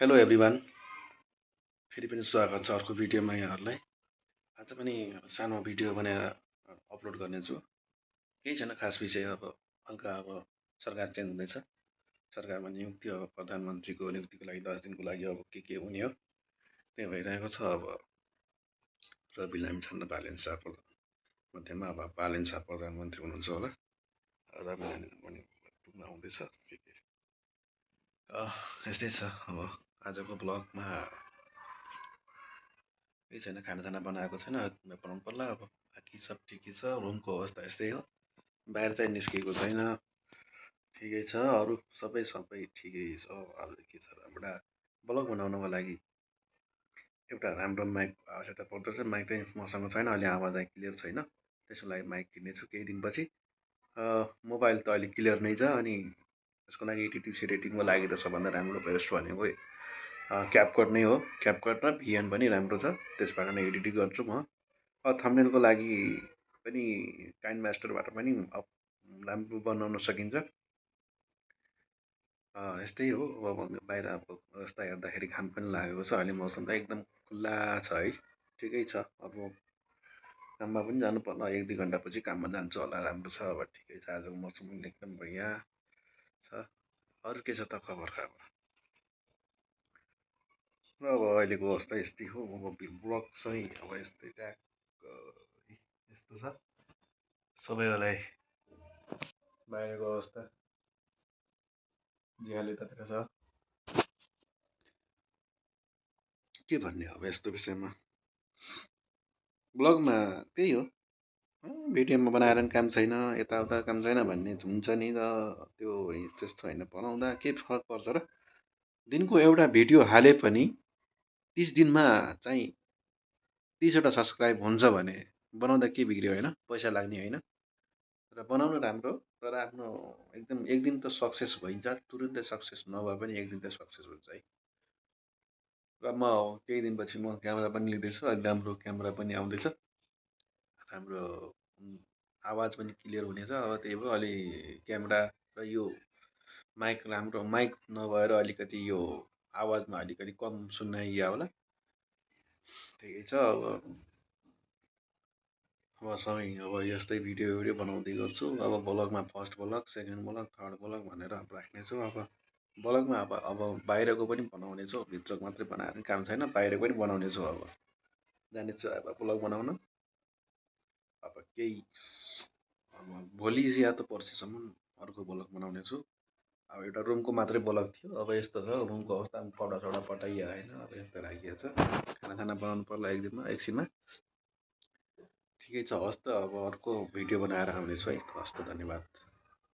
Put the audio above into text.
Hello everyone, फेरि पनि स्वागत छ अर्को भिडियोमा यहाँहरूलाई। आज पनि सानो भिडियो बनाएर अपलोड गर्नेछु। केही छैन खास विषय। अब हल्का सरकार चेन्ज हुँदैछ। सरकारमा नियुक्ति अब प्रधानमन्त्रीको नियुक्तिको लागि 10 दिनको लागि अब के हुने हो त्यही भइरहेको छ। अब रवि लामिछाने बालेन शाह मध्येमा अब बालेन शाह प्रधानमन्त्री हुनुहुन्छ होला। रवि लामिछाने पनि टुङ्मा आउँदैछ यस्तै छ। अब आजको ब्लगमा केही छैन, खानासाना बनाएको छैन, बनाउनु पर्ला। अब बाँकी सब ठिकै छ। रुमको अवस्था यस्तै हो, बाहिर चाहिँ निस्केको छैन। ठिकै छ, अरू सबै ठिकै छ। अब के छ, एउटा ब्लग बनाउनको लागि एउटा राम्रो माइकको आवश्यकता पर्दछ। माइक चाहिँ मसँग छैन, अहिले आवाज चाहिँ क्लियर छैन। त्यसको लागि माइक किन्नेछु केही दिनपछि। मोबाइल त अहिले क्लियर नै छ, अनि त्यसको लागि एडिटिङको लागि त सबभन्दा राम्रो बेस्ट भनेको क्यापकट नै हो। क्यापकट र भिएन पनि राम्रो छ, त्यसबाट नै एडिटिङ गर्छु म। थम्बनेलको लागि पनि काइन्ड मास्टरबाट पनि राम्रो बनाउन सकिन्छ। यस्तै हो। अब बाहिर अब अवस्था हेर्दाखेरि घाम पनि लागेको छ। अहिले मौसम त एकदम खुल्ला छ है, ठिकै छ। अब काममा पनि जानु पर्ला, 1-2 घन्टापछि काममा जान्छु होला। राम्रो छ, अब ठिकै छ। आजको मौसम पनि एकदम बढिया छ। अरू के छ त खबर? र अब अहिलेको अवस्था यस्तै हो। अब ब्लग चाहिँ अब यस्तै यस्तो छ सबैलाई। बाहिरको अवस्था ज्याले तातेको छ, के भन्ने अब यस्तो विषयमा। ब्लगमा त्यही हो, भिडियोमा बनाएर पनि काम छैन, यताउता काम छैन भन्ने हुन्छ नि त। त्यो त्यस्तो होइन, बनाउँदा के फरक पर्छ र। दिनको एउटा भिडियो हाले पनि 30 दिनमा चाहिँ 30वटा सब्सक्राइब हुन्छ भने बनाउँदा के बिग्रियो होइन, पैसा लाग्ने होइन। र बनाउनु राम्रो, तर आफ्नो एकदम एक दिन त सक्सेस भइन्छ, तुरुन्तै सक्सेस नभए पनि एक दिन त सक्सेस हुन्छ है। र म केही दिनपछि म क्यामेरा पनि लिँदैछु, अलि राम्रो क्यामेरा पनि आउँदैछ, राम्रो आवाज पनि क्लियर हुनेछ। अब त्यही भयो, अलि क्यामेरा र यो माइक राम्रो माइक नभएर अलिकति यो आवाजमा अलिकति कम सुनाइया होला, ठिकै छ। अब अब यस्तै भिडियो बनाउँदै गर्छु। अब ब्लगमा first blog, second blog, third blog भनेर अब राख्नेछु। अब ब्लगमा अब बाहिरको पनि बनाउनेछु, भित्रको मात्रै बनाएर पनि काम छैन, बाहिरको पनि बनाउनेछु। अब जानेछु अब ब्लग बनाउन। अब केही अब भोलि या त पर्सिसम्म अर्को ब्लग बनाउनेछु। अब एउटा रुमको मात्रै ब्लग थियो। अब यस्तो छ, रुमको अवस्था पौडा पटाइया होइन, अब यस्तो राखिएको छ। खाना बनाउनु पर्ला एकछिनमा। ठिकै छ, हस् त। अब अर्को भिडियो बनाएर आउनेछु है। हस् त, धन्यवाद।